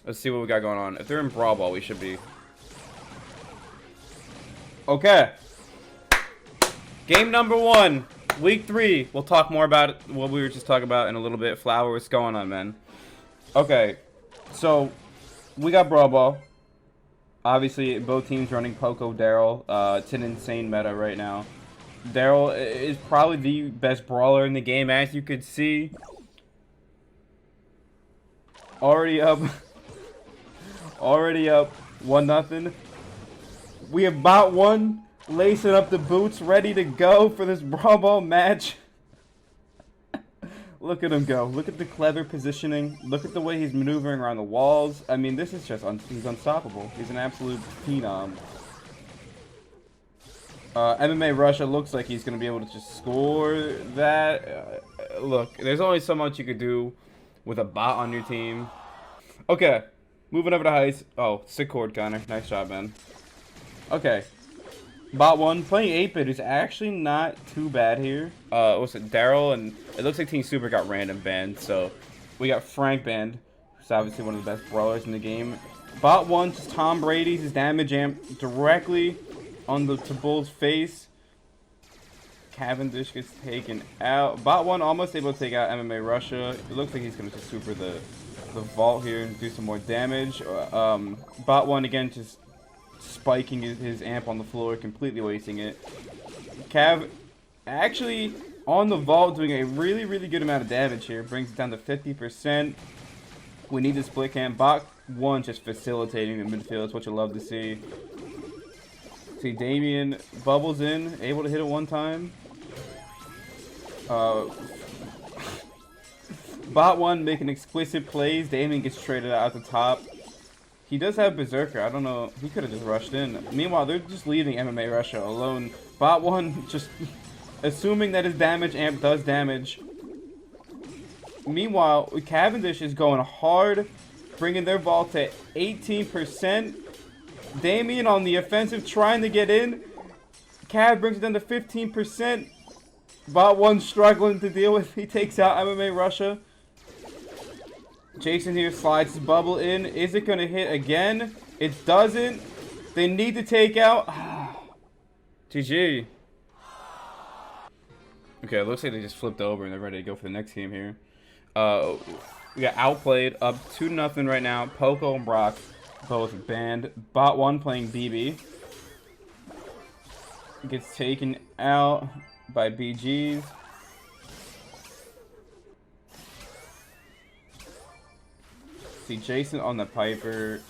Let's see what we got going on. If they're in Brawl Ball, we should be. Okay. Game number 1. Week 3. We'll talk more about it, what we were just talking about in a little bit. Flower, what's going on, man? Okay. So, we got Brawl Ball. Obviously, both teams running Poco, Daryl. It's an insane meta right now. Daryl is probably the best brawler in the game, as you could see. Already up. Already up 1-0. We have bot 1 lacing up the boots, ready to go for this Brawl Ball match. Look at him go. Look at the clever positioning. Look at the way he's maneuvering around the walls. I mean, this is just he's unstoppable. He's an absolute phenom. MMA Russia looks like he's going to be able to just score that. Look, there's only so much you could do with a bot on your team. Okay, moving over to Heist. Oh, sick cord, Connor. Nice job, man. Okay. Bot 1 playing 8-bit is actually not too bad here. What's it? Daryl, and it looks like Team Super got random banned. So we got Frank banned, who's obviously one of the best brawlers in the game. Bot 1 just Tom Brady's his damage amp directly on the Bull's face. Cavendish gets taken out. Bot 1 almost able to take out MMA Russia. It looks like he's going to just super the vault here and do some more damage. Bot 1 again just spiking his amp on the floor, completely wasting it. Cav actually on the vault doing a really, really good amount of damage here. Brings it down to 50%. We need the split cam. Bot 1 just facilitating the midfield. It's what you love to see. See Damien bubbles in, able to hit it one time. Bot 1 making explicit plays. Damien gets traded out at the top. He does have Berserker. I don't know. He could have just rushed in. Meanwhile, they're just leaving MMA Russia alone. Bot 1 just assuming that his damage amp does damage. Meanwhile, Cavendish is going hard, bringing their vault to 18%. Damien on the offensive, trying to get in. Cav brings it down to 15%. Bot 1 struggling to deal with. He takes out MMA Russia. Jason here slides his bubble in. Is it going to hit again? It doesn't. They need to take out. GG. Okay, it looks like they just flipped over and they're ready to go for the next game here. We got Outplayed up 2-0 right now. Poco and Brock both banned. Bot 1 playing BB. Gets taken out by BGs. See Jason on the Piper.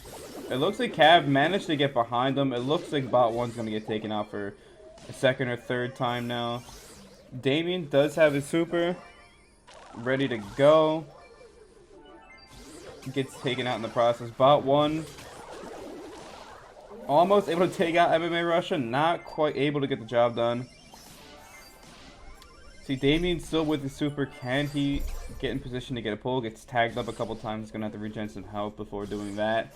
It looks like Cav managed to get behind them. It looks like Bot 1's going to get taken out for a second or third time now. Damien does have his super ready to go. Gets taken out in the process. Bot 1 almost able to take out MMA Russia. Not quite able to get the job done. See, Damien's still with the super. Can he get in position to get a pull? Gets tagged up a couple times. He's going to have to regen some health before doing that.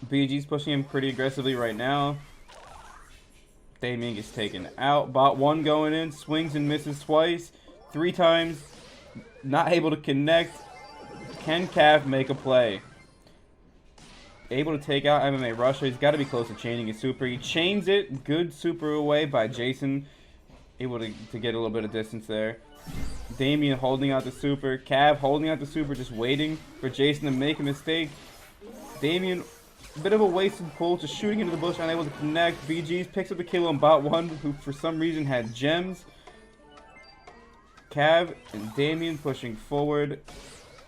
BG's pushing him pretty aggressively right now. Damien gets taken out. Bot 1 going in. Swings and misses twice. 3 times. Not able to connect. Can Cav make a play? Able to take out MMA Russia. He's got to be close to chaining his super. He chains it. Good super away by Jason. Able to get a little bit of distance there. Damien holding out the super. Cav holding out the super, just waiting for Jason to make a mistake. Damien, a bit of a wasted pull, just shooting into the bush, unable to connect. BG's picks up the kill on Bot 1, who for some reason had gems. Cav and Damien pushing forward.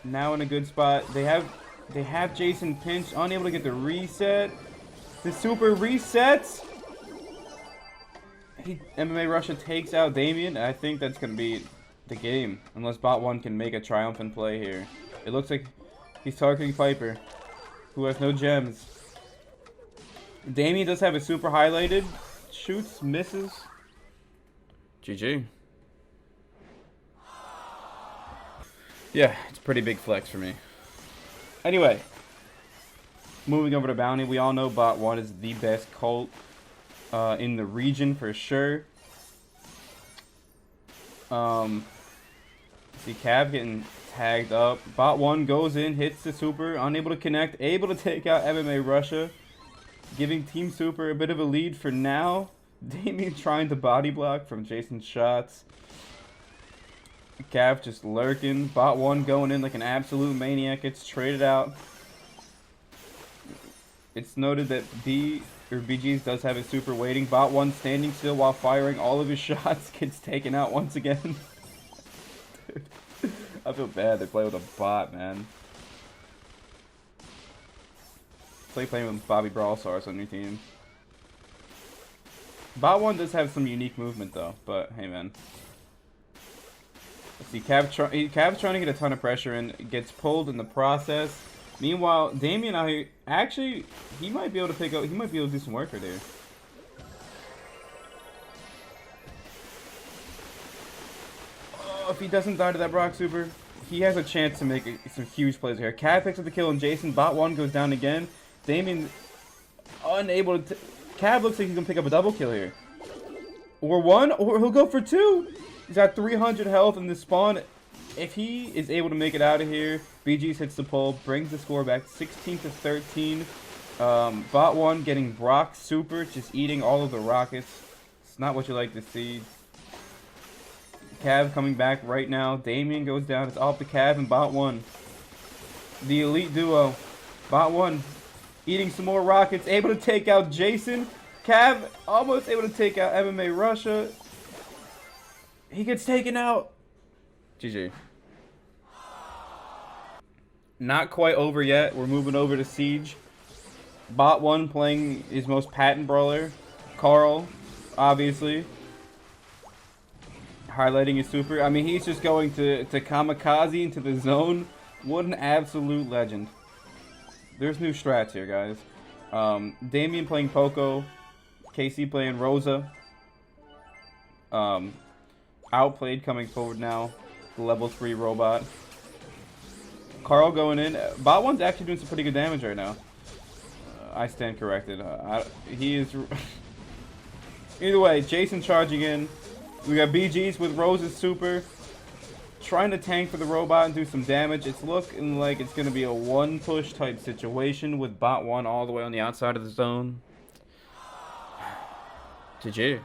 Now in a good spot. They have Jason pinched, unable to get the reset. The super resets. MMA Russia takes out Damien. I think that's going to be the game. Unless Bot 1 can make a triumphant play here. It looks like he's targeting Piper, who has no gems. Damien does have a super highlighted. Shoots, misses. GG. Yeah, it's a pretty big flex for me. Anyway, moving over to Bounty. We all know Bot 1 is the best cult in the region for sure. See Cav getting tagged up. Bot 1 goes in, hits the super, unable to connect, able to take out MMA Russia, giving Team Super a bit of a lead for now. Damien trying to body block from Jason's shots. Cav just lurking. Bot 1 going in like an absolute maniac. Gets traded out. It's noted that BG's does have his super waiting. Bot 1 standing still while firing all of his shots. Gets taken out once again. Dude, I feel bad they play with a bot, man. It's like playing with Bobby Brawl Stars on your team. Bot 1 does have some unique movement though, but hey man. Let's see, Cav's trying to get a ton of pressure and gets pulled in the process. Meanwhile, Damien out here, actually, he might be able to pick up, he might be able to do some work right there. Oh, if he doesn't die to that Brock super, he has a chance to make some huge plays here. Cav picks up the kill on Jason, Bot 1 goes down again. Damien unable to, Cav looks like he's gonna pick up a double kill here. Or one, or he'll go for two. He's got 300 health in the spawn. If he is able to make it out of here, BG's hits the pole, brings the score back 16 to 13. Bot 1 getting Brock super, just eating all of the rockets. It's not what you like to see. Cav coming back right now. Damien goes down. It's off to Cav and Bot 1. The elite duo. Bot 1 eating some more rockets, able to take out Jason. Cav almost able to take out MMA Russia. He gets taken out. GG. Not quite over yet. We're moving over to Siege. Bot 1 playing his most patent brawler, Carl, obviously. Highlighting his super. I mean, he's just going to kamikaze into the zone. What an absolute legend. There's new strats here, guys. Damien playing Poco. KC playing Rosa. Outplayed coming forward now. Level 3 robot. Carl going in. Bot 1's actually doing some pretty good damage right now. I stand corrected. He is... Either way, Jason charging in. We got BG's with Rose's super. Trying to tank for the robot and do some damage. It's looking like it's going to be a one-push type situation with Bot 1 all the way on the outside of the zone. GG.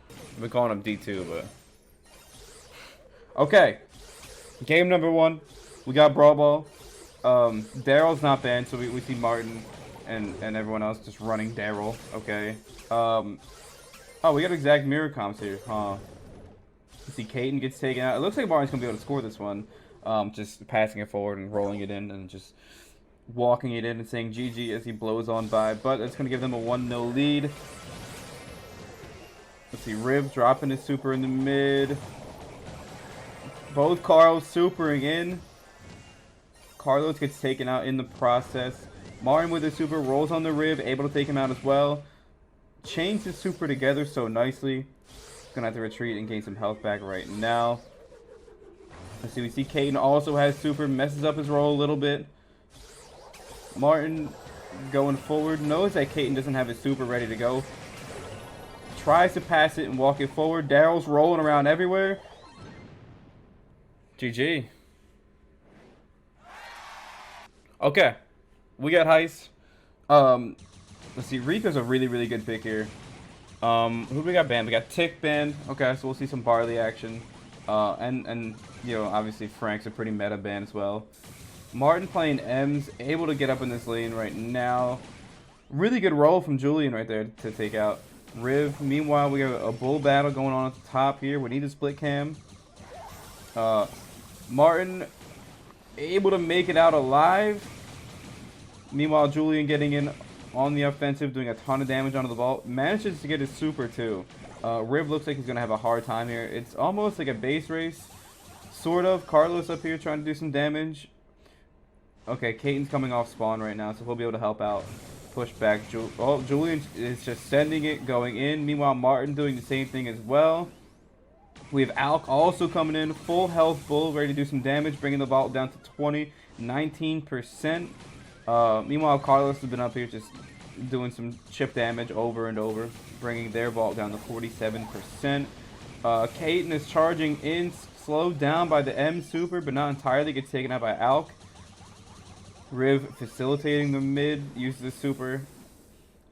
I've been calling him D2, but... Okay. Game number 1. We got Brawl Ball. Daryl's not banned, so we see Martin and everyone else just running Daryl. Okay. Oh, we got exact mirror comps here, huh? You see Caden gets taken out. It looks like Martin's going to be able to score this one. Just passing it forward and rolling it in and just walking it in and saying GG as he blows on by. But it's going to give them a 1-0 lead. Let's see, Riv dropping his super in the mid. Both Carlos supering in. Carlos gets taken out in the process. Martin with his super rolls on the Riv, able to take him out as well. Chains his super together so nicely. Gonna have to retreat and gain some health back right now. Let's see, we see Caden also has super, messes up his roll a little bit. Martin going forward, knows that Caden doesn't have his super ready to go. Tries to pass it and walk it forward. Daryl's rolling around everywhere. GG. Okay. We got Heist. Let's see. Rika's a really, really good pick here. Who do we got banned? We got Tick banned. Okay, so we'll see some Barley action. And you know, obviously Frank's a pretty meta ban as well. Martin playing Ems, able to get up in this lane right now. Really good roll from Julian right there to take out Riv. Meanwhile, we have a bull battle going on at the top here. We need a split cam. Martin able to make it out alive. Meanwhile, Julian getting in on the offensive, doing a ton of damage onto the ball. Manages to get his super too. Riv looks like he's going to have a hard time here. It's almost like a base race. Sort of. Carlos up here trying to do some damage. Okay, Caden's coming off spawn right now, so he'll be able to help out. Push back. Julian is just sending it, going in. Meanwhile, Martin doing the same thing as well. We have Alk also coming in. Full health bull, ready to do some damage, bringing the vault down to 19%. Meanwhile, Carlos has been up here just doing some chip damage over and over, bringing their vault down to 47%. Caden is charging in, slowed down by the M super, but not entirely. Gets taken out by Alk. Riv facilitating the mid, uses the super.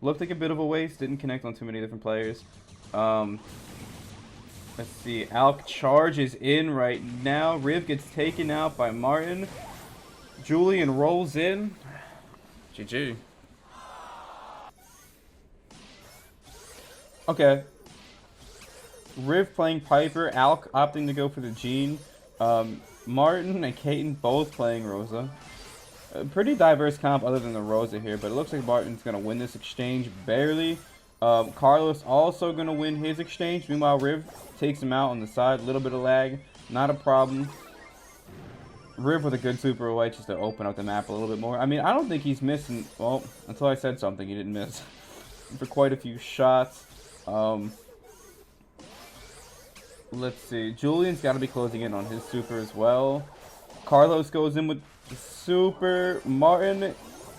Looked like a bit of a waste, didn't connect on too many different players. Let's see, Alk charges in right now. Riv gets taken out by Martin. Julian rolls in. GG. Okay. Riv playing Piper, Alk opting to go for the Jean. Martin and Kaiten both playing Rosa. A pretty diverse comp other than the Rosa here, but it looks like Martin's going to win this exchange barely. Carlos also going to win his exchange. Meanwhile, Riv takes him out on the side. A little bit of lag. Not a problem. Riv with a good super away just to open up the map a little bit more. I mean, I don't think he's missing... Well, until I said something, he didn't miss. For quite a few shots. Let's see. Julian's got to be closing in on his super as well. Carlos goes in with the super. Martin,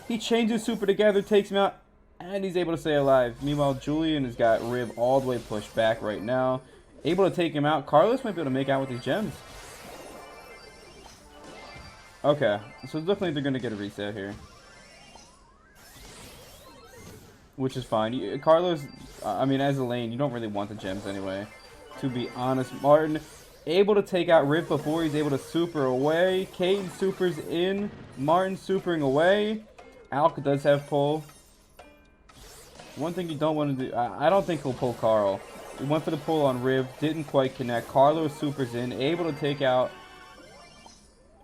he changes super together, takes him out, and he's able to stay alive. Meanwhile, Julian has got Riv all the way pushed back right now. Able to take him out. Carlos might be able to make out with these gems. Okay, so it looks like they're going to get a reset here. Which is fine. Carlos, I mean, as a lane, you don't really want the gems anyway. To be honest, Martin able to take out Riv before he's able to super away. Kaiten supers in. Martin supering away. Alk does have pull. One thing you don't want to do... I don't think he'll pull Carl. He went for the pull on Riv. Didn't quite connect. Carlos supers in. Able to take out...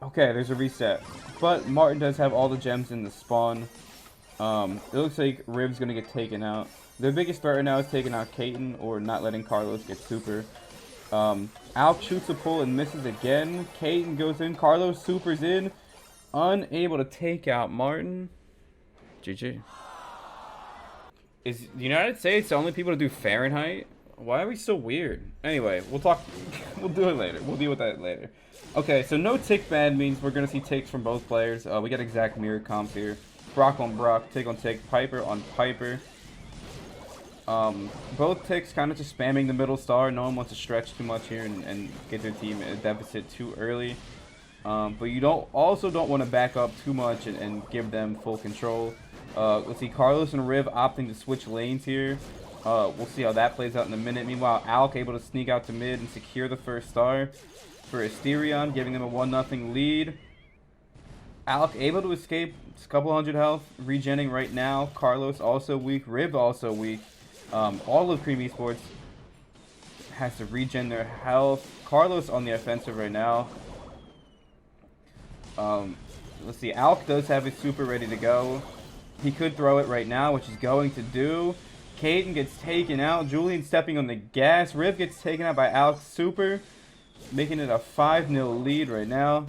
Okay, there's a reset. But Martin does have all the gems in the spawn. It looks like Riv's going to get taken out. Their biggest threat right now is taking out Kaiten or not letting Carlos get super. Alk shoots a pull and misses again. Kaiten goes in. Carlos supers in. Unable to take out Martin. GG. Is the United States the only people to do Fahrenheit? Why are we so weird? Anyway, we'll talk. We'll do it later. We'll deal with that later. Okay, so no tick ban means we're going to see ticks from both players. We got exact mirror comps here. Brock on Brock, tick on tick, Piper on Piper. Both ticks kind of just spamming the middle star. No one wants to stretch too much here and get their team in a deficit too early. But you don't want to back up too much and give them full control. Let's see, Carlos and Riv opting to switch lanes here. We'll see how that plays out in a minute. Meanwhile, Alk able to sneak out to mid and secure the first star for Asterion, giving them a 1-0 lead. Alk able to escape. It's a couple hundred health. Regenning right now. Carlos also weak. Riv also weak. All of Cream Esports has to regen their health. Carlos on the offensive right now. Let's see. Alk does have his super ready to go. He could throw it right now, which he's going to do. Kaiten gets taken out. Julian stepping on the gas. Riv gets taken out by Alk's super, making it a 5-0 lead right now.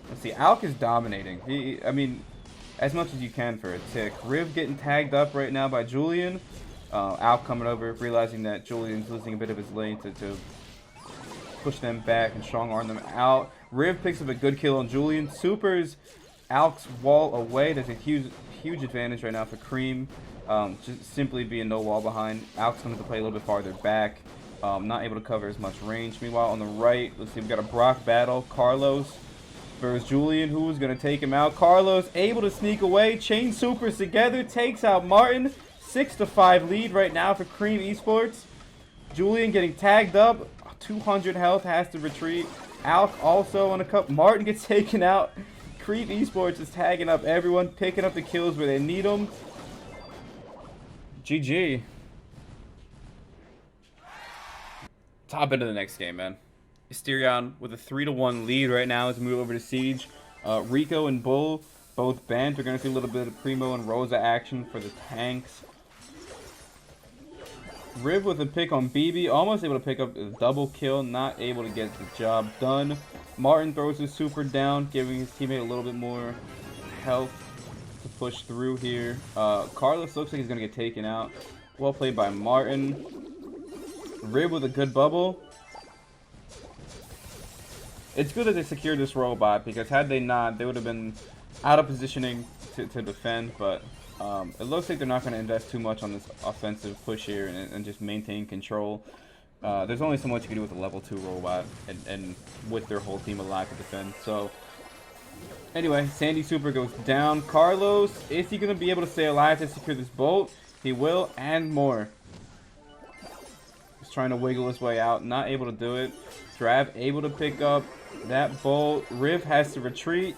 Let's see. Alk is dominating. I mean, as much as you can for a tick. Riv getting tagged up right now by Julian. Alk coming over, realizing that Julian's losing a bit of his lane to push them back and strong arm them out. Riv picks up a good kill on Julian. Supers Alk's wall away. There's a huge advantage right now for Cream. Just simply being no wall behind. Alk's going to have to play a little bit farther back. Not able to cover as much range. Meanwhile, on the right, let's see, we've got a Brock battle. Carlos versus Julian, who's going to take him out. Carlos able to sneak away. Chain supers together. Takes out Martin. 6-5 lead right now for Cream Esports. Julian getting tagged up. 200 health, has to retreat. Alk also on a cup. Martin gets taken out. Creep Esports is tagging up everyone, picking up the kills where they need them. GG. Top into the next game, man. Asterion with a 3-1 lead right now as we move over to Siege. Rico and Bull, both banned. We're going to see a little bit of Primo and Rosa action for the tanks. Riv with a pick on BB, almost able to pick up a double kill, not able to get the job done. Martin throws his super down, giving his teammate a little bit more health to push through here. Carlos looks like he's going to get taken out. Well played by Martin. Riv with a good bubble. It's good that they secured this robot, because had they not, they would have been out of positioning to defend, but it looks like they're not going to invest too much on this offensive push here and just maintain control. There's only so much you can do with a level 2 robot and with their whole team alive to defend. So, anyway, Sandy Super goes down. Carlos, is he going to be able to stay alive to secure this bolt? He will, and more. He's trying to wiggle his way out. Not able to do it. Drav able to pick up that bolt. Riv has to retreat.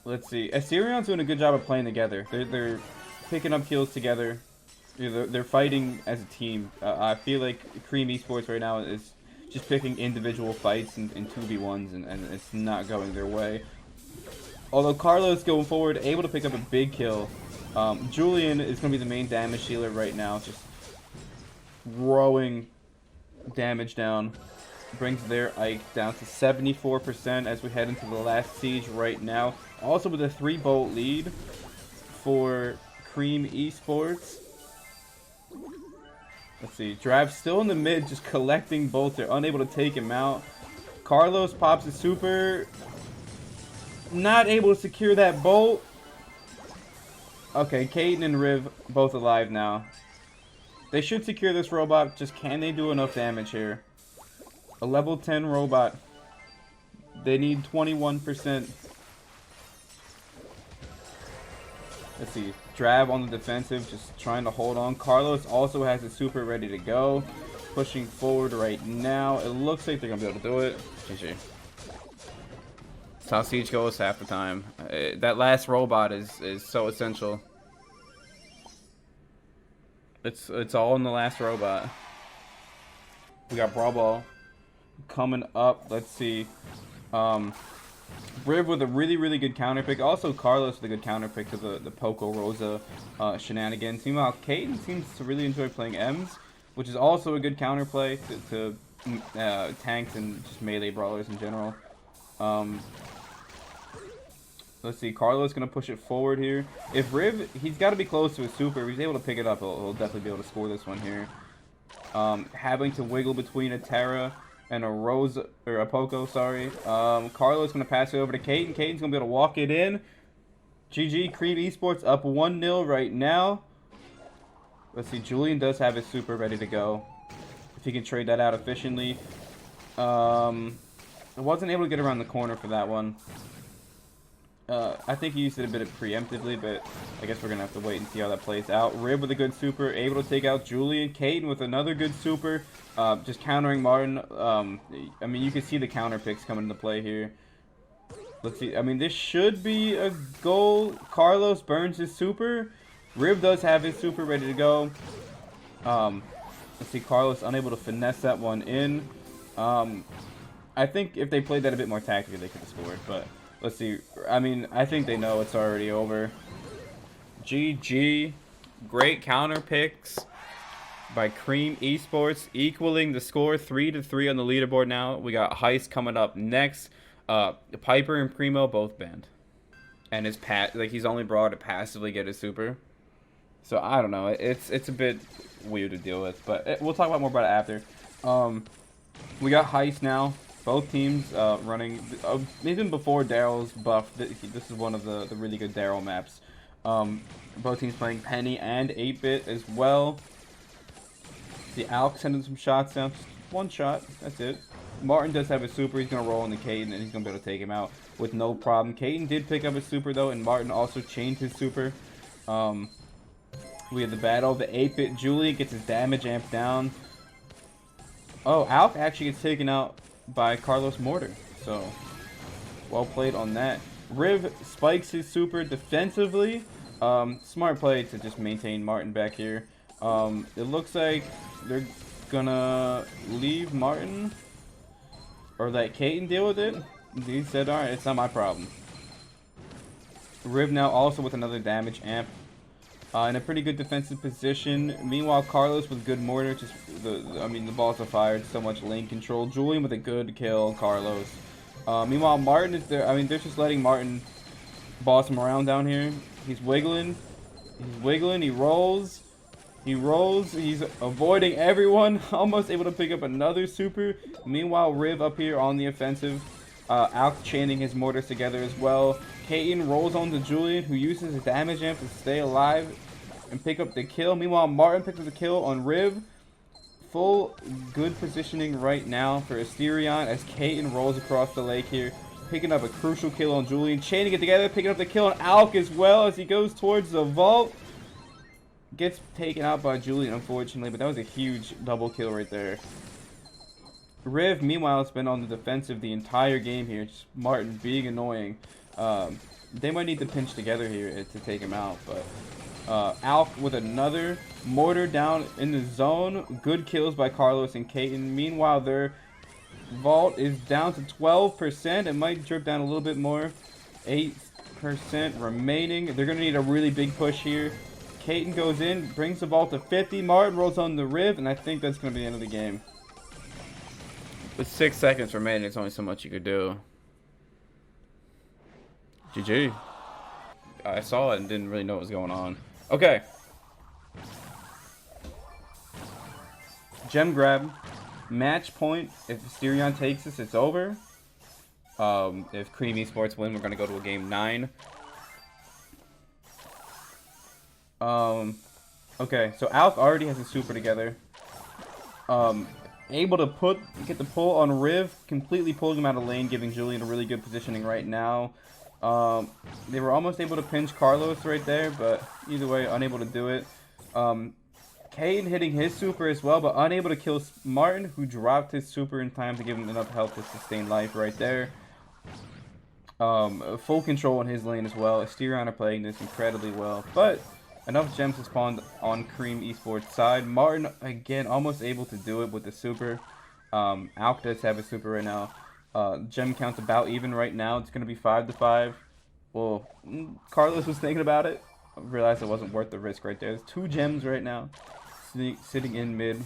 Let's see. Assyrian's doing a good job of playing together. They're picking up kills together. They're fighting as a team. I feel like Cream Esports right now is just picking individual fights in 2v1s, and it's not going their way. Although Carlos going forward, able to pick up a big kill. Julian is going to be the main damage dealer right now, just throwing damage down. Brings their Ike down to 74% as we head into the last siege right now. Also with a 3-bolt lead for Cream Esports. Let's see. Drav still in the mid, just collecting bolts. They're unable to take him out. Carlos pops a super. Not able to secure that bolt. Okay, Caden and Riv both alive now. They should secure this robot. Just can they do enough damage here? A level 10 robot. They need 21%. Let's see. Drav on the defensive, just trying to hold on. Carlos also has a super ready to go. Pushing forward right now. It looks like they're going to be able to do it. GG. That's how Siege goes half the time. That last robot is so essential. It's all in the last robot. We got Brawl Ball coming up. Let's see. Riv with a really good counter pick. Also Carlos with a good counter pick to the Poco Rosa shenanigans. Meanwhile, Caden seems to really enjoy playing Ems, which is also a good counterplay to tanks and just melee brawlers in general. Let's see. Carlos gonna push it forward here. If Riv, he's got to be close to his super. If he's able to pick it up, he'll definitely be able to score this one here. Having to wiggle between a Terra and a Rosa, or a Poco, sorry. Carlos gonna pass it over to Caden. Caden's gonna be able to walk it in. GG, Cream Esports up 1-0 right now. Let's see, Julian does have his super ready to go. If he can trade that out efficiently. I wasn't able to get around the corner for that one. I think he used it a bit preemptively, but I guess we're going to have to wait and see how that plays out. Rib with a good super, able to take out Julian. Caden with another good super, just countering Martin. I mean, you can see the counter picks coming into play here. Let's see. I mean, this should be a goal. Carlos burns his super. Rib does have his super ready to go. Let's see. Carlos unable to finesse that one in. I think if they played that a bit more tactically, they could have scored, but... Let's see. I mean, I think they know it's already over. GG. Great counter picks by Cream Esports, equaling the score 3-3 on the leaderboard now. We got Heist coming up next. Piper and Primo both banned. And his he's only brought to passively get his super. So I don't know. It's a bit weird to deal with, but we'll talk about more about it after. We got Heist now. Both teams running, even before Daryl's buff, this is one of the really good Daryl maps. Both teams playing Penny and 8-Bit as well. The Alk sending some shots down. Just one shot, that's it. Martin does have a super. He's going to roll into Caden, and he's going to be able to take him out with no problem. Caden did pick up his super, though, and Martin also chained his super. We have the battle. The 8-Bit Julie gets his damage amp down. Oh, Alk actually gets taken out by Carlos Mortar, so well played on that. Riv spikes his super defensively. Smart play to just maintain Martin back here. It looks like they're gonna leave Martin or let Caden deal with it. He said, alright, it's not my problem. Riv now also with another damage amp. In a pretty good defensive position. Meanwhile, Carlos with good mortar. Just I mean, the balls are fired. So much lane control. Julian with a good kill. Carlos. Meanwhile, Martin is there. I mean, they're just letting Martin boss him around down here. He's wiggling. He's wiggling. He rolls. He rolls. He's avoiding everyone. Almost able to pick up another super. Meanwhile, Riv up here on the offensive. Alk chaining his mortars together as well. Caden rolls on to Julian, who uses his damage amp to stay alive. and pick up the kill. Meanwhile, Martin picks up the kill on Riv. Full good positioning right now for Asterion as Kaiten rolls across the lake here. Picking up a crucial kill on Julian. Chaining it together, picking up the kill on Alk as well as he goes towards the vault. Gets taken out by Julian, unfortunately, but that was a huge double kill right there. Riv, meanwhile, has been on the defensive the entire game here. Just Martin being annoying. They might need to pinch together here to take him out, but Alk with another mortar down in the zone. Good kills by Carlos and Kaiten. Meanwhile, their vault is down to 12%. It might drip down a little bit more. 8% remaining. They're going to need a really big push here. Kaiten goes in, brings the vault to 50. Martin rolls on the Riv, and I think that's going to be the end of the game. With 6 seconds remaining, there's only so much you could do. GG. I saw it and didn't really know what was going on. Okay. Gem grab. Match point. If Asterion takes this, it's over. If Cream Esports win, we're going to go to a game 9. Okay, so Alk already has his super together. Able to get the pull on Riv, completely pulling him out of lane, giving Julian a really good positioning right now. They were almost able to pinch Carlos right there, but either way, unable to do it. Kaiten hitting his super as well, but unable to kill Martin, who dropped his super in time to give him enough health to sustain life right there. Full control in his lane as well. Asterion are playing this incredibly well, but enough gems to spawn on Cream Esports side. Martin, again, almost able to do it with the super. Alk does have a super right now. Gem count's about even right now. It's going to be 5-5. Well, Carlos was thinking about it. I realized it wasn't worth the risk right there. There's 2 gems right now sitting in mid.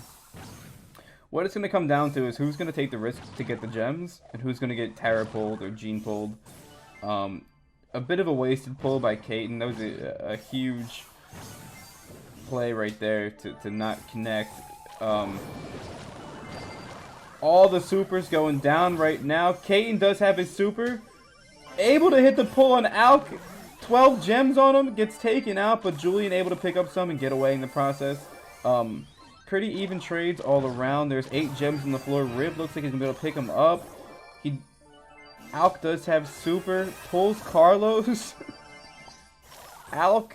What it's going to come down to is who's going to take the risk to get the gems and who's going to get Tara pulled or Jean pulled. A bit of a wasted pull by Kaiten. That was a huge play right there to not connect. All the supers going down right now. Kaiten does have his super. Able to hit the pull on Alk. 12 gems on him. Gets taken out, but Julian able to pick up some and get away in the process. Pretty even trades all around. There's 8 gems on the floor. Riv looks like he's going to be able to pick him up. Alk does have super. Pulls Carlos. Alk,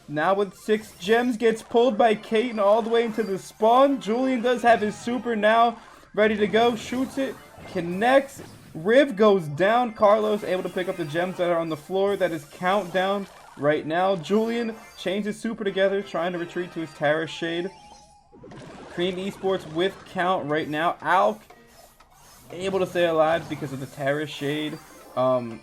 now with 6 gems, gets pulled by Kaiten all the way into the spawn. Julian does have his super now. Ready to go. Shoots it. Connects. Riv goes down. Carlos able to pick up the gems that are on the floor. That is countdown right now. Julian changes super together, trying to retreat to his Tara Shade. Cream Esports with count right now. Alk able to stay alive because of the Tara Shade. Carlos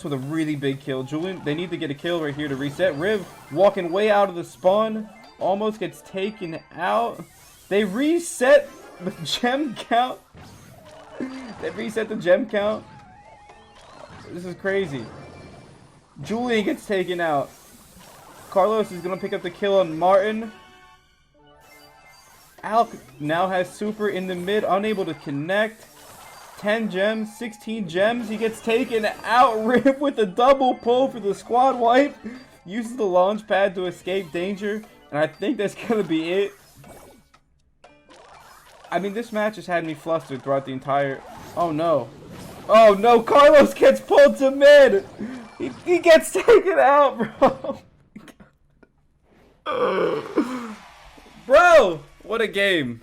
with a really big kill. Julian, they need to get a kill right here to reset. Riv walking way out of the spawn. Almost gets taken out. They reset the gem count. They reset the gem count. This is crazy. Julian gets taken out. Carlos is going to pick up the kill on Martin. Alk now has super in the mid, unable to connect. 10 gems, 16 gems. He gets taken out. Riv with a double pull for the squad wipe. Uses the launch pad to escape danger. And I think that's going to be it. I mean, this match has had me flustered throughout the entire... Oh, no. Oh, no. Carlos gets pulled to mid. He gets taken out, bro. Bro, what a game.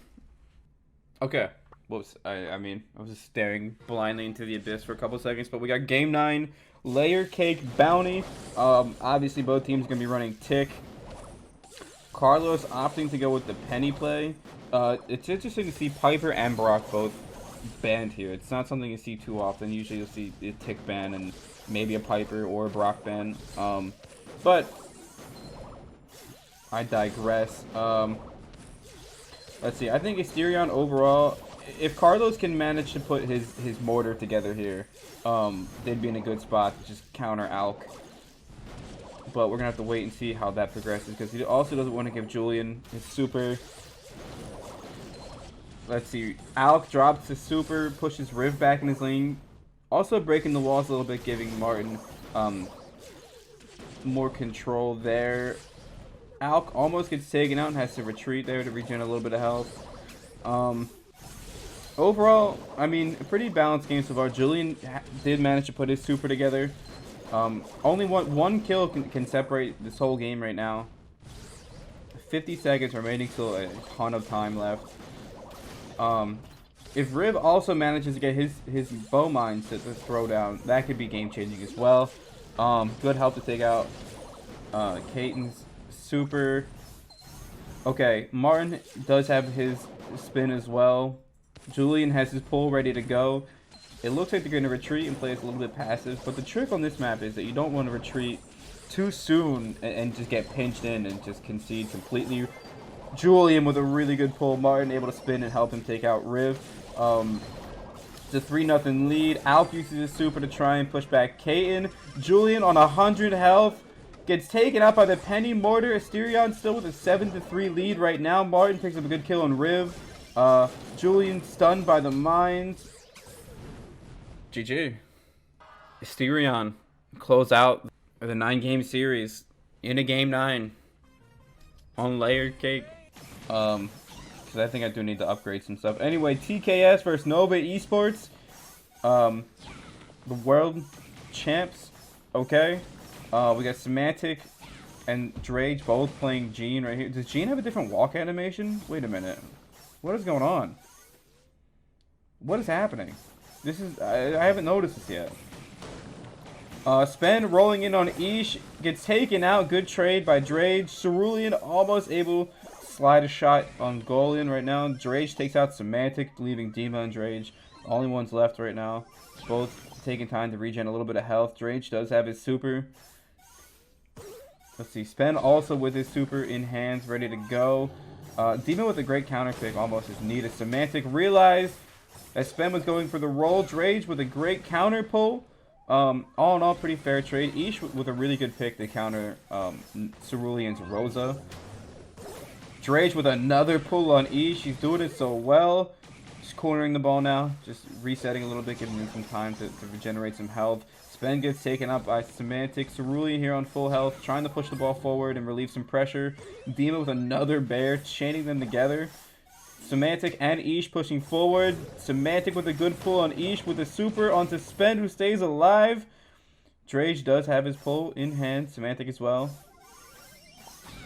Okay. Whoops. I mean, I was just staring blindly into the abyss for a couple seconds. But we got game 9. Layer Cake Bounty. Obviously, both teams going to be running Tick. Carlos opting to go with the Penny play. It's interesting to see Piper and Brock both banned here. It's not something you see too often. Usually you'll see a Tick ban and maybe a Piper or a Brock ban. But I digress. Let's see. I think Asterion overall, if Carlos can manage to put his mortar together here, they'd be in a good spot to just counter Alk. But we're going to have to wait and see how that progresses, because he also doesn't want to give Julian his super. Let's see. Alk drops his super, pushes Riv back in his lane. Also breaking the walls a little bit, giving Martin more control there. Alk almost gets taken out and has to retreat there to regen a little bit of health. Overall, I mean, a pretty balanced game so far. Julian did manage to put his super together. Only one kill can separate this whole game right now. 50 seconds remaining, still a ton of time left. If Riv also manages to get his bow mines to throw down, that could be game changing as well. Good help to take out Kaiten's super. Okay, Martin does have his spin as well. Julian has his pull ready to go. It looks like they're going to retreat and play us a little bit passive, but the trick on this map is that you don't want to retreat too soon and just get pinched in and just concede completely. Julian with a really good pull. Martin able to spin and help him take out Riv. It's a 3-0 lead. Alp uses his super to try and push back Kaiten. Julian on 100 health. Gets taken out by the Penny Mortar. Asterion still with a 7-3 lead right now. Martin picks up a good kill on Riv. Julian stunned by the mines. GG. Asterion close out the 9-game series in a game 9 on layer cake. Because I think I do need to upgrade some stuff. Anyway, TKS versus Nova Esports. The world champs. Okay. We got Semantic and Drage both playing Jean right here. Does Jean have a different walk animation? Wait a minute. What is going on? What is happening? This is... I haven't noticed this yet. Spen rolling in on Ish. Gets taken out. Good trade by Drage. Cerulean almost able to slide a shot on Golian right now. Drage takes out Semantic, leaving Dima and Drage. Only ones left right now. Both taking time to regen a little bit of health. Drage does have his super. Let's see. Spen also with his super in hands, ready to go. Dima with a great counter pick, almost as needed. Semantic realized that Spen was going for the roll. Drage with a great counter pull. All in all, pretty fair trade. Ish with a really good pick to counter Cerulean's Rosa. Drage with another pull on Ish. She's doing it so well. Just cornering the ball now. Just resetting a little bit, giving him some time to regenerate some health. Spen gets taken up by Semantic. Cerulean here on full health, trying to push the ball forward and relieve some pressure. Dima with another bear, chaining them together. Semantic and Ish pushing forward. Semantic with a good pull on Ish with a super onto Spen, who stays alive. Drage does have his pull in hand. Semantic as well.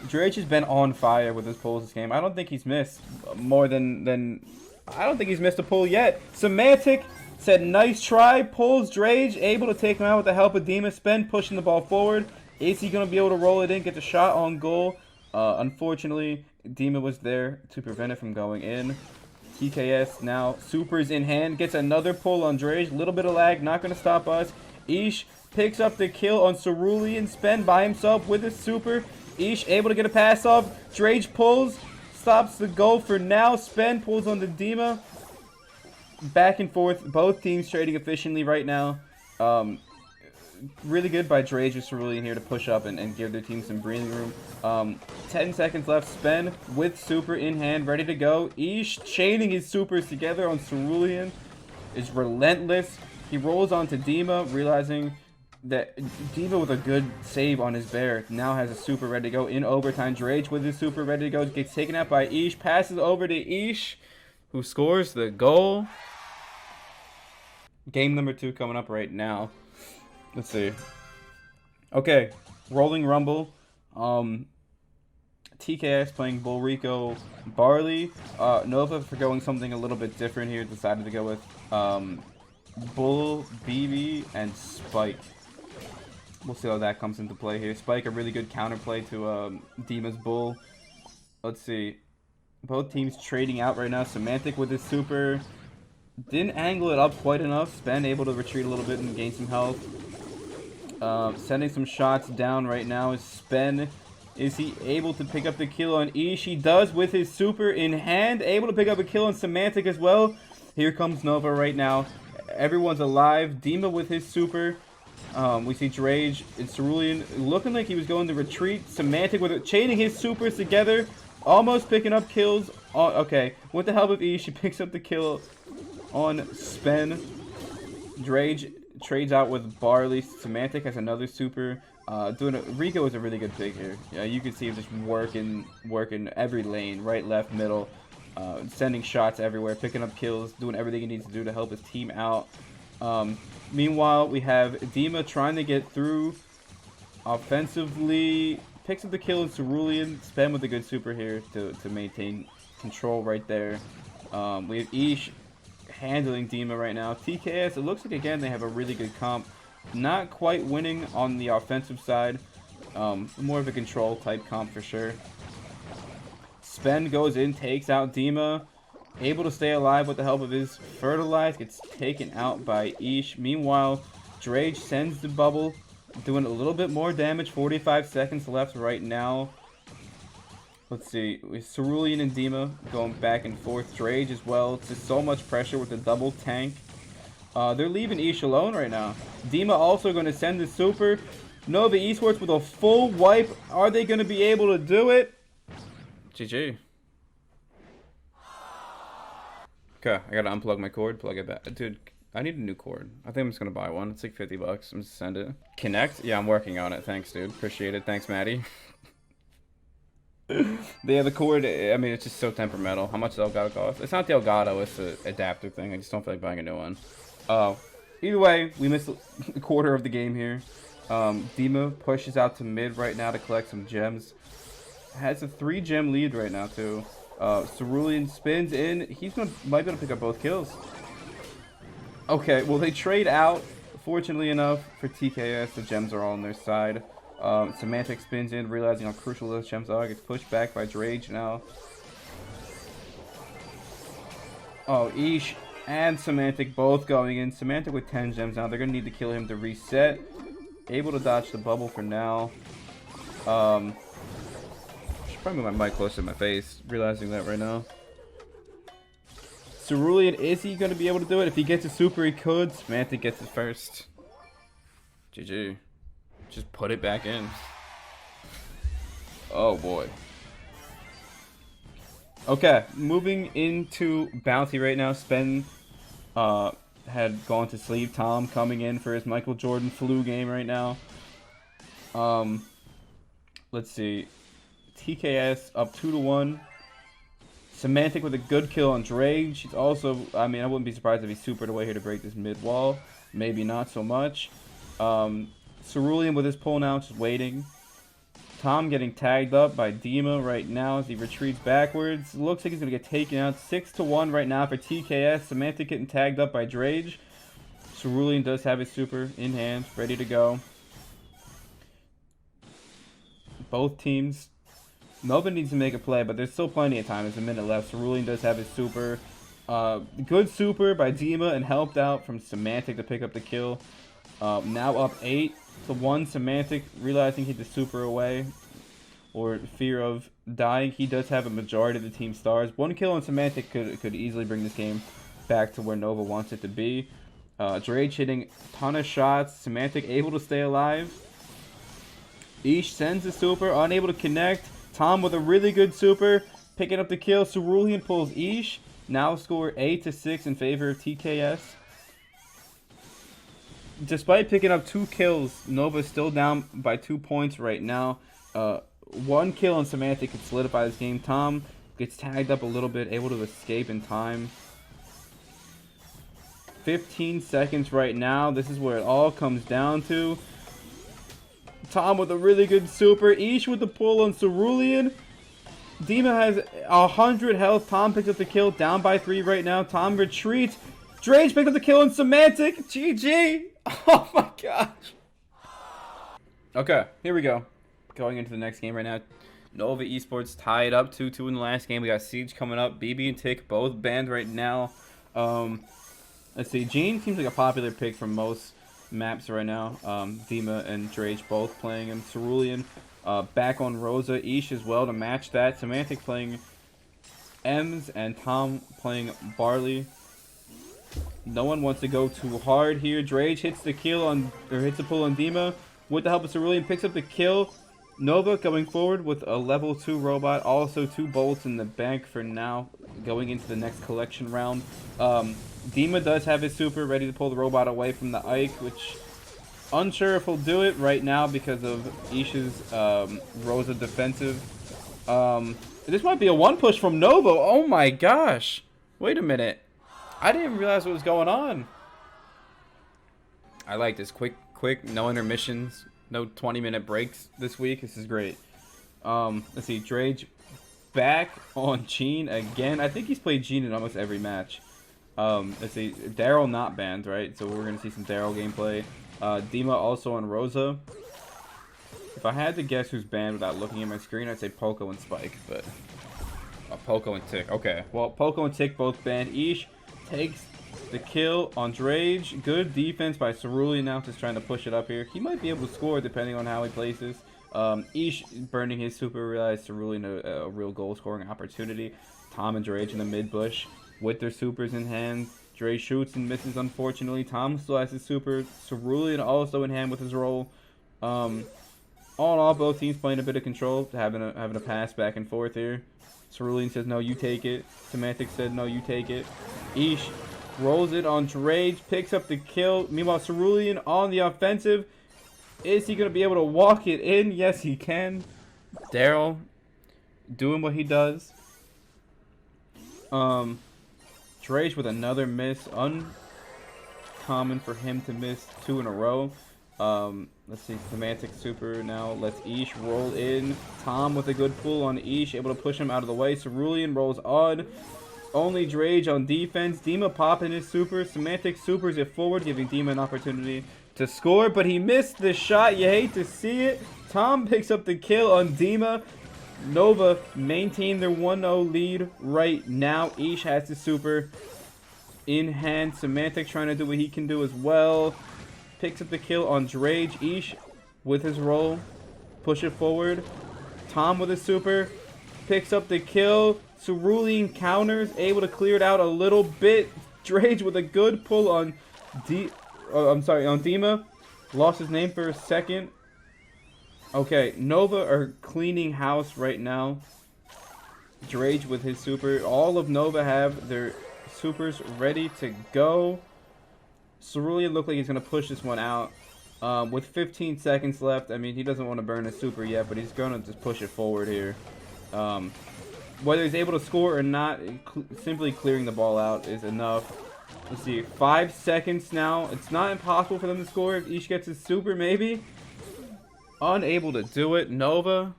Drage has been on fire with his pulls this game. I don't think he's missed more than I don't think he's missed a pull yet. Semantic said nice try. Pulls Drage, able to take him out with the help of Dima. Spen pushing the ball forward. Is he going to be able to roll it in, get the shot on goal? Unfortunately, Dima was there to prevent it from going in. TKS now supers in hand, gets another pull on Drage. Little bit of lag, not going to stop us. Ish picks up the kill on Cerulean. Spen by himself with his super. Ish able to get a pass off. Drage pulls, stops the goal for now. Spen pulls on the Dima. Back and forth, both teams trading efficiently right now. Really good by Drage and Cerulean here to push up and give their team some breathing room. 10 seconds left. Spen with super in hand, ready to go. Ish chaining his supers together on Cerulean is relentless. He rolls onto Dima, realizing that Dima with a good save on his bear now has a super ready to go in overtime. Drage with his super ready to go, gets taken out by Ish, passes over to Ish, who scores the goal. Game number 2 coming up right now. Let's see. Okay, Rolling Rumble. TKS playing Bullrico Barley. Nova, for going something a little bit different here, decided to go with Bull, BB, and Spike. We'll see how that comes into play here. Spike, a really good counterplay to Dima's Bull. Let's see. Both teams trading out right now. Semantic with his super. Didn't angle it up quite enough. Spen able to retreat a little bit and gain some health. Sending some shots down right now is Spen. Is he able to pick up the kill on Ish? He does with his super in hand. Able to pick up a kill on Semantic as well. Here comes Nova right now. Everyone's alive. Dima with his super. We see Drage and Cerulean looking like he was going to retreat. Semantic with it, chaining his supers together. Almost picking up kills. Okay, with the help of Ish, she picks up the kill on Spen. Drage trades out with Barley. Semantic has another super. Rico is a really good pick here. Yeah, you can see him just working every lane, right, left, middle, sending shots everywhere, picking up kills, doing everything he needs to do to help his team out. Meanwhile, we have Dima trying to get through offensively, picks up the kill in Cerulean, spam with a good super here to maintain control right there. We have Ish handling Dima right now. TKS, it looks like again they have a really good comp. Not quite winning on the offensive side. More of a control type comp for sure. Spen goes in, takes out Dima. Able to stay alive with the help of his Fertilize. Gets taken out by Ish. Meanwhile, Drage sends the bubble. Doing a little bit more damage. 45 seconds left right now. Let's see. With Cerulean and Dima going back and forth. Drage as well. It's just so much pressure with the double tank. They're leaving Ish alone right now. Dima also going to send the super. Nova Esports with a full wipe. Are they going to be able to do it? GG. Okay, I got to unplug my cord, plug it back. Dude, I need a new cord. I think I'm just going to buy one. It's like 50 bucks. I'm just send it. Connect? Yeah, I'm working on it. Thanks, dude. Appreciate it. Thanks, Maddie. The cord, I mean, it's just so temperamental. How much does Elgato cost? It's not the Elgato, it's the adapter thing. I just don't feel like buying a new one. Either way, we missed a quarter of the game here. Dima pushes out to mid right now to collect some gems. Has a 3-gem lead right now, too. Cerulean spins in. He's might be able to pick up both kills. Okay, well, they trade out. Fortunately enough, for TKS, the gems are all on their side. Semantic spins in, realizing how crucial those gems are. Gets pushed back by Drage now. Oh, Ish and Semantic both going in. Semantic with 10 gems now. They're going to need to kill him to reset. Able to dodge the bubble for now. Should probably move my mic closer to my face. Realizing that right now. Cerulean, is he going to be able to do it? If he gets a super, he could. Semantic gets it first. GG. Just put it back in. Oh boy. Okay, moving into Bounty right now. Spen had gone to sleep. Tom coming in for his Michael Jordan flu game right now. Let's see. TKS up 2-1. Semantic with a good kill on Drage. She's also, I mean, I wouldn't be surprised if he supered away here to break this mid wall. Maybe not so much. Cerulean with his pull now, just waiting. Tom getting tagged up by Dima right now as he retreats backwards. Looks like he's going to get taken out. 6-1 right now for TKS. Semantic getting tagged up by Drage. Cerulean does have his super in hand, ready to go. Both teams. Nova needs to make a play, but there's still plenty of time. There's a minute left. Cerulean does have his super. Good super by Dima and helped out from Semantic to pick up the kill. Now up 8-1. Semantic realizing he had the super away, or fear of dying. He does have a majority of the team stars. 1 kill on Semantic could easily bring this game back to where Nova wants it to be. Drage hitting a ton of shots. Semantic able to stay alive. Ish sends the super, unable to connect. Tom with a really good super, picking up the kill. Cerulean pulls Ish. Now score 8-6 in favor of TKS. Despite picking up 2 kills, Nova's still down by 2 points right now. 1 kill on Semantic could solidify this game. Tom gets tagged up a little bit, able to escape in time. 15 seconds right now. This is where it all comes down to. Tom with a really good super. Ish with the pull on Cerulean. Dima has 100 health. Tom picks up the kill, down by 3 right now. Tom retreats. Drage picked up the kill on Semantic. GG. Oh my gosh. Okay, here we go. Going into the next game right now. Nova Esports tied up 2-2 in the last game. We got Siege coming up. BB and Tick both banned right now. Let's see. Gene seems like a popular pick from most maps right now. Dima and Drage both playing him. Cerulean back on Rosa. Ish as well to match that. Semantic playing Ems and Tom playing Barley. No one wants to go too hard here. Drage hits the kill on, or hits the pull on Dima. With the help of Cerulean, picks up the kill. Nova going forward with a level 2 robot. Also 2 bolts in the bank for now. Going into the next collection round. Dima does have his super ready to pull the robot away from the Ike, which Unsure if he'll do it right now because of Ish's Rosa defensive. This might be a one push from Nova. Oh my gosh. Wait a minute. I didn't realize what was going on. I like this. Quick, no intermissions, no 20-minute breaks this week. This is great. Let's see. Drage back on Gene again. I think he's played Gene in almost every match. Let's see. Daryl not banned, right? So we're going to see some Daryl gameplay. Dima also on Rosa. If I had to guess who's banned without looking at my screen, I'd say Poco and Spike, but Poco and Tick. Okay, well, Poco and Tick both banned. Ish takes the kill on Drage. Good defense by Cerulean now, just trying to push it up here. He might be able to score depending on how he places. Ish burning his super, realized Cerulean a real goal scoring opportunity. Tom and Drage in the mid bush with their supers in hand. Drage shoots and misses, unfortunately. Tom still has his super. Cerulean also in hand with his roll. All in all, both teams playing a bit of control, having a pass back and forth here. Cerulean says, no, you take it. Semantic said, no, you take it. Ish rolls it on Drage, picks up the kill. Meanwhile, Cerulean on the offensive. Is he going to be able to walk it in? Yes, he can. Daryl doing what he does. Drage with another miss. Uncommon for him to miss 2 in a row. Let's see, Semantic super now. Let's Ish roll in. Tom with a good pull on Ish, able to push him out of the way. Cerulean rolls on. Only Drage on defense. Dima popping his super. Semantic supers it forward, giving Dima an opportunity to score, but he missed the shot. You hate to see it. Tom picks up the kill on Dima. Nova maintain their 1-0 lead right now. Ish has the super in hand. Semantic trying to do what he can do as well. Picks up the kill on Drage. Ish with his roll. Push it forward. Tom with his super. Picks up the kill. Cerulean counters. Able to clear it out a little bit. Drage with a good pull on on Dima. Lost his name for a second. Okay, Nova are cleaning house right now. Drage with his super. All of Nova have their supers ready to go. Cerulean looked like he's going to push this one out. With 15 seconds left, I mean, he doesn't want to burn a super yet, but he's going to just push it forward here. Whether he's able to score or not, simply clearing the ball out is enough. Let's see, 5 seconds now. It's not impossible for them to score if Ish gets his super, maybe. Unable to do it. Nova.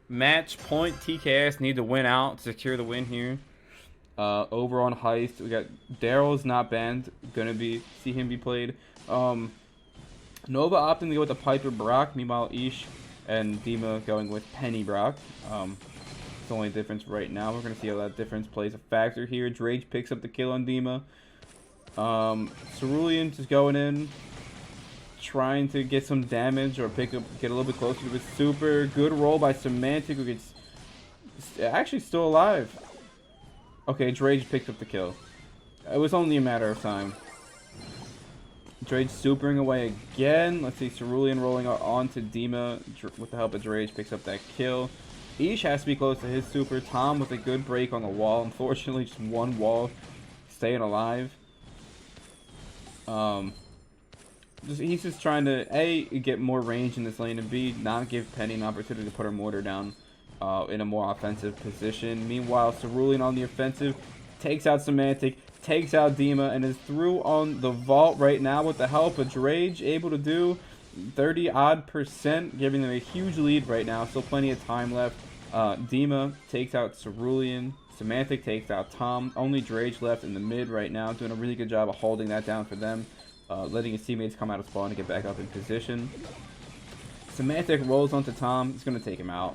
Match point. TKS need to win out to secure the win here. Over on Heist, we got Daryl's not banned. Gonna see him be played. Nova opting to go with the Piper Brock. Meanwhile, Ish and Dima going with Penny Brock. It's the only difference right now. We're gonna see how that difference plays a factor here. Drage picks up the kill on Dima. Cerulean just going in, trying to get some damage or get a little bit closer to his super. Good roll by Semantic, who gets actually still alive. Okay, Drage picked up the kill. It was only a matter of time. Drage supering away again. Let's see, Cerulean rolling onto Dima with the help of Drage picks up that kill. Ish has to be close to his super. Tom with a good break on the wall. Unfortunately, just one wall staying alive. He's just trying to A, get more range in this lane, and B, not give Penny an opportunity to put her mortar down in a more offensive position. Meanwhile, Cerulean on the offensive takes out Semantic, takes out Dima, and is through on the vault right now with the help of Drage, able to do 30-odd%, giving them a huge lead right now. Still plenty of time left. Dima takes out Cerulean. Semantic takes out Tom. Only Drage left in the mid right now, doing a really good job of holding that down for them. Letting his teammates come out of spawn and get back up in position. Semantic rolls onto Tom. He's going to take him out.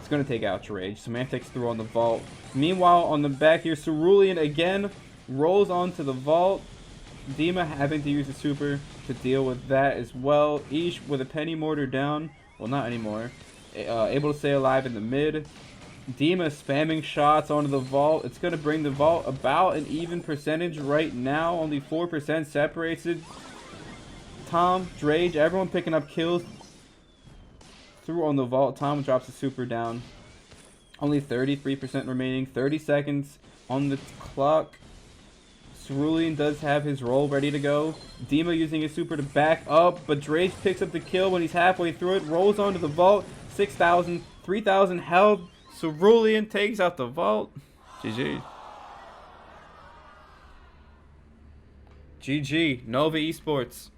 It's going to take out Drage. Semantic's through on the vault. Meanwhile, on the back here, Cerulean again rolls onto the vault. Dima having to use a super to deal with that as well. Ish with a Penny Mortar down. Well, not anymore. Able to stay alive in the mid. Dima spamming shots onto the vault. It's going to bring the vault about an even percentage right now. Only 4% separates it. Tom, Drage, everyone picking up kills through on the vault. Tom drops the super down. Only 33% remaining. 30 seconds on the clock. Cerulean does have his roll ready to go. Dima using his super to back up, but Drage picks up the kill when he's halfway through it. Rolls onto the vault. 6,000, 3,000 health. Cerulean takes out the vault. GG. GG. Nova Esports.